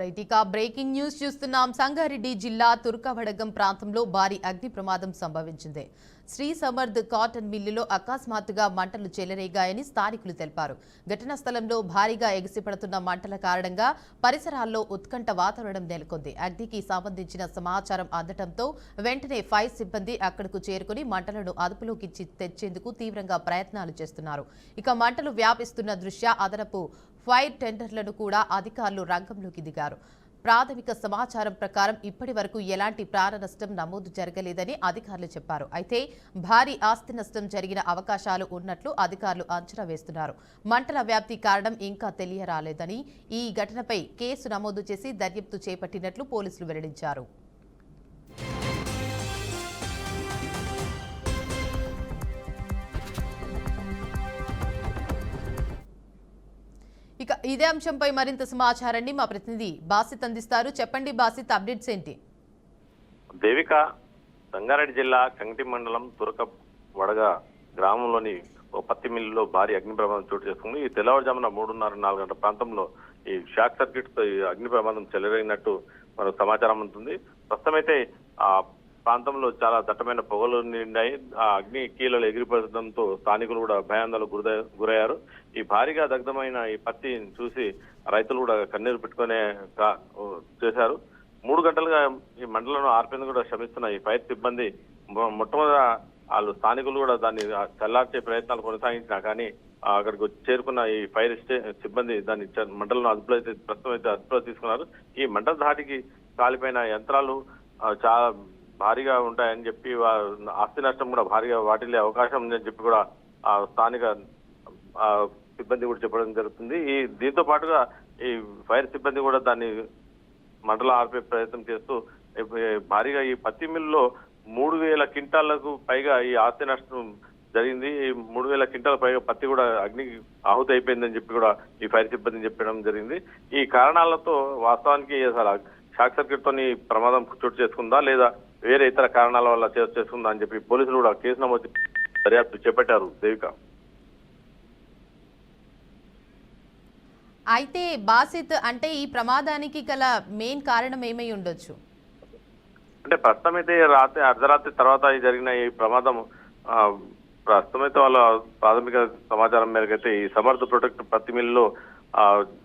Right ఇక breaking news చూస్తున్నాం. సంగారెడ్డి జిల్లా తుర్కవడగం ప్రాంతంలో భారీ అగ్ని ప్రమాదం సంభవించింది. శ్రీ సమర్థ్ కాటన్ మిల్లులో అకస్మాత్తుగా మంటలు చెలరేగాయని స్థానికులు తెలిపారు. ఘటనా స్థలంలో భారీగా ఎగిసిపడుతున్న మంటల కారణంగా పరిసరాల్లో ఉత్కంఠ వాతావరణం నెలకొంది. అగ్నికి సంబంధించిన సమాచారం అందడంతో వెంటనే ఫైర్ సిబ్బంది అక్కడకు చేరుకుని మంటలను అదుపులోకి తెచ్చేందుకు తీవ్రంగా ప్రయత్నాలు చేస్తున్నారు. ఇక మంటలు వ్యాపిస్తున్న దృష్ట్యా అదనపు ఫైర్ టెండర్లను కూడా అధికారులు రంగంలోకి దిగారు. ప్రాథమిక సమాచారం ప్రకారం ఇప్పటి వరకు ఎలాంటి ప్రాణ నష్టం నమోదు జరగలేదని అధికారులు చెప్పారు. అయితే భారీ ఆస్తి నష్టం జరిగిన అవకాశాలు ఉన్నట్లు అధికారులు అంచనా వేస్తున్నారు. మంటల వ్యాప్తి కారణం ఇంకా తెలియరాలేదని, ఈ ఘటనపై కేసు నమోదు చేసి దర్యాప్తు చేపట్టినట్లు పోలీసులు వెల్లడించారు. ఇక ఇదే అంశంపై మరింత సమాచారాన్ని మా ప్రతినిధి బాసిత్ అందిస్తారు. చెప్పండి బాసిత్, అప్డేట్స్ ఏంటి? దేవిక, సంగారెడ్డి జిల్లా కంగటి మండలం వడగ గ్రామంలోని ఓ పత్తి మిల్లులో భారీ అగ్ని ప్రమాదం చోటు చేసుకుంది. ఈ తెల్లవారుజామున 3:30-4 గంటల ప్రాంతంలో ఈ షార్ట్ సర్క్యూట్ తో ఈ అగ్ని ప్రమాదం చెలరేగినట్టు మనకు సమాచారం ఉంటుంది. ప్రస్తుతమైతే ఆ ప్రాంతంలో చాలా దట్టమైన పొగలు నిండాయి. ఆ అగ్ని కీలలు ఎగిరిపడడంతో స్థానికులు కూడా భయాందోళనకు గురయ్యారు. ఈ భారీగా దగ్ధమైన ఈ పత్తిని చూసి రైతులు కూడా కన్నీరు పెట్టుకునే చేశారు. 3 గంటలుగా ఈ మంటలను ఆర్పేందుకు కూడా శ్రమిస్తున్న ఈ ఫైర్ సిబ్బంది మొట్టమొదట వాళ్ళు స్థానికులు కూడా దాన్ని చల్లార్చే ప్రయత్నాలు కొనసాగించినా కానీ అక్కడికి చేరుకున్న ఈ ఫైర్ సిబ్బంది దాన్ని మంటలను ప్రస్తుతం అయితే అదుపులో తీసుకున్నారు. ఈ మంటల ధాటికి కాలిపోయిన యంత్రాలు చాలా భారీగా ఉంటాయని చెప్పి ఆస్తి నష్టం కూడా భారీగా వాటిల్లే అవకాశం ఉందని చెప్పి కూడా ఆ స్థానిక సిబ్బంది కూడా చెప్పడం జరుగుతుంది. దీంతో పాటుగా ఈ ఫైర్ సిబ్బంది కూడా దాన్ని మంటలు ఆర్పే ప్రయత్నం చేస్తూ భారీగా ఈ పత్తి మిల్లులో 3,000 క్వింటాళ్లకు పైగా ఈ ఆస్తి నష్టం జరిగింది. 3,000 క్వింటాల పైగా పత్తి కూడా అగ్నికి ఆహుతి అయిపోయిందని చెప్పి కూడా ఈ ఫైర్ సిబ్బంది చెప్పడం జరిగింది. ఈ కారణాలతో వాస్తవానికి షార్ట్ సర్క్యూట్ తోని ప్రమాదం చోటు చేసుకుందా లేదా వేరే ఇతర కారణాల వల్ల చేసుకుందా అని చెప్పి పోలీసులు కూడా కేసు నమోదు దర్యాప్తు చేపట్టారు. దేవిక, అయితే బాసిత్, అంటే ఈ ప్రమాదానికి గల మెయిన్ కారణం ఏమై ఉండొచ్చు? అంటే ప్రస్తుతం అయితే అర్ధరాత్రి తర్వాత జరిగిన ఈ ప్రమాదం ప్రస్తుతమైతే వాళ్ళ ప్రాథమిక సమాచారం మేరకు అయితే ఈ సమర్థ్ ప్రొటెక్ట్ పత్తి మిల్లులో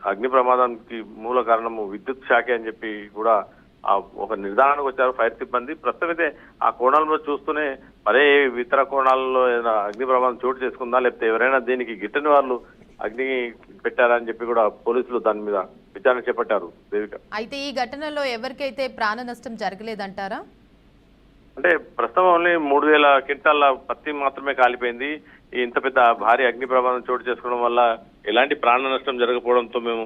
అగ్ని ప్రమాదానికి మూల కారణము విద్యుత్ శాఖ అని చెప్పి కూడా ఒక నిర్ధారణకు వచ్చారు ఫైర్ సిబ్బంది. ప్రస్తుతం అయితే ఆ కోణాలలో చూస్తూనే మరే ఇతర కోణాలలో ఏదైనా అగ్ని ప్రమాదం చోటు చేసుకుందా లేకపోతే ఎవరైనా దీనికి గిట్టని వాళ్ళు అగ్ని పెట్టారని చెప్పి కూడా పోలీసులు దాని మీద విచారణ చేపట్టారు. దేవిక, అయితే ఈ ఘటనలో ఎవరికైతే ప్రాణ నష్టం జరగలేదంటారా? అంటే ప్రస్తుతం ఓన్లీ 3,000 క్వింటాల పత్తి మాత్రమే కాలిపోయింది. ఇంత పెద్ద భారీ అగ్ని ప్రమాదం చోటు చేసుకోవడం వల్ల ఎలాంటి ప్రాణ నష్టం జరగకపోవడంతో మేము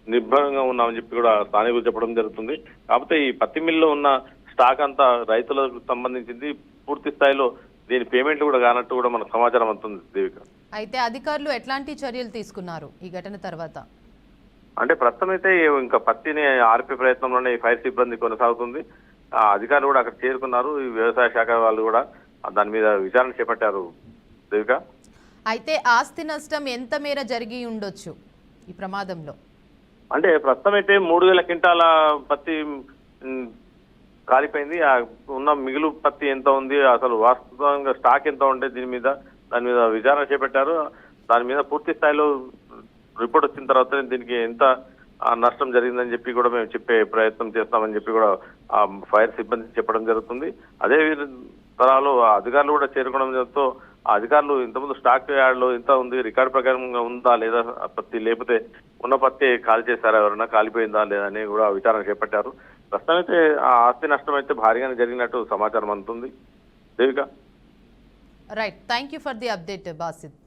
నిర్భయంగా ఉన్నామని చెప్పి కూడా స్థానికులు చెప్పడం జరుగుతుంది. కాకపోతే ఈ పత్తి మిల్లులో ఉన్న స్టాక్ అంతా రైతులకు సంబంధించింది. పూర్తి స్థాయిలో దీని పేమెంట్ కూడా కానట్టు కూడా మనకు సమాచారం అందుతుంది. దేవిక, అయితే అధికారులు ఎట్లాంటి చర్యలు తీసుకున్నారు ఈ ఘటన తర్వాత? అంటే ప్రస్తుతం అయితే ఇంకా పత్తిని ఆర్పే ప్రయత్నంలోనే ఈ ఫైర్ సిబ్బంది కొనసాగుతుంది. అధికారులు కూడా అక్కడ చేరుకున్నారు. ఈ వ్యవసాయ శాఖ వాళ్ళు కూడా దాని మీద విచారణ చేపట్టారు. దేవిక, అయితే ఆస్తి నష్టం ఎంత మేర జరిగి ఉండొచ్చు ఈ ప్రమాదంలో? అంటే ప్రస్తుతం అయితే 3,000 క్వింటాల పత్తి కాలిపోయింది. ఉన్న మిగులు పత్తి ఎంత ఉంది, అసలు వాస్తవంగా స్టాక్ ఎంత ఉంటే దాని మీద విచారణ చేపట్టారు. దాని మీద పూర్తి స్థాయిలో రిపోర్ట్ వచ్చిన తర్వాత దీనికి ఎంత నష్టం జరిగిందని చెప్పి కూడా మేము చెప్పే ప్రయత్నం చేస్తామని చెప్పి కూడా ఫైర్ సిబ్బంది చెప్పడం జరుగుతుంది. అదే తరాలు అధికారులు కూడా చేరుకోవడంతో ఆ అధికారులు ఇంతకుముందు స్టాక్ యార్డ్ లో ఎంత ఉంది, రికార్డు ప్రకారంగా ఉందా లేదా పత్తి, లేకపోతే ఉన్న పత్తి కాల్ చేశారా, ఎవరైనా కాలిపోయిందా లేదా అని కూడా విచారణ చేపట్టారు. ప్రస్తుతం అయితే ఆ ఆస్తి నష్టం అయితే భారీగానే జరిగినట్టు సమాచారం అందుతుంది. Devika, right, thank you for the update Basit.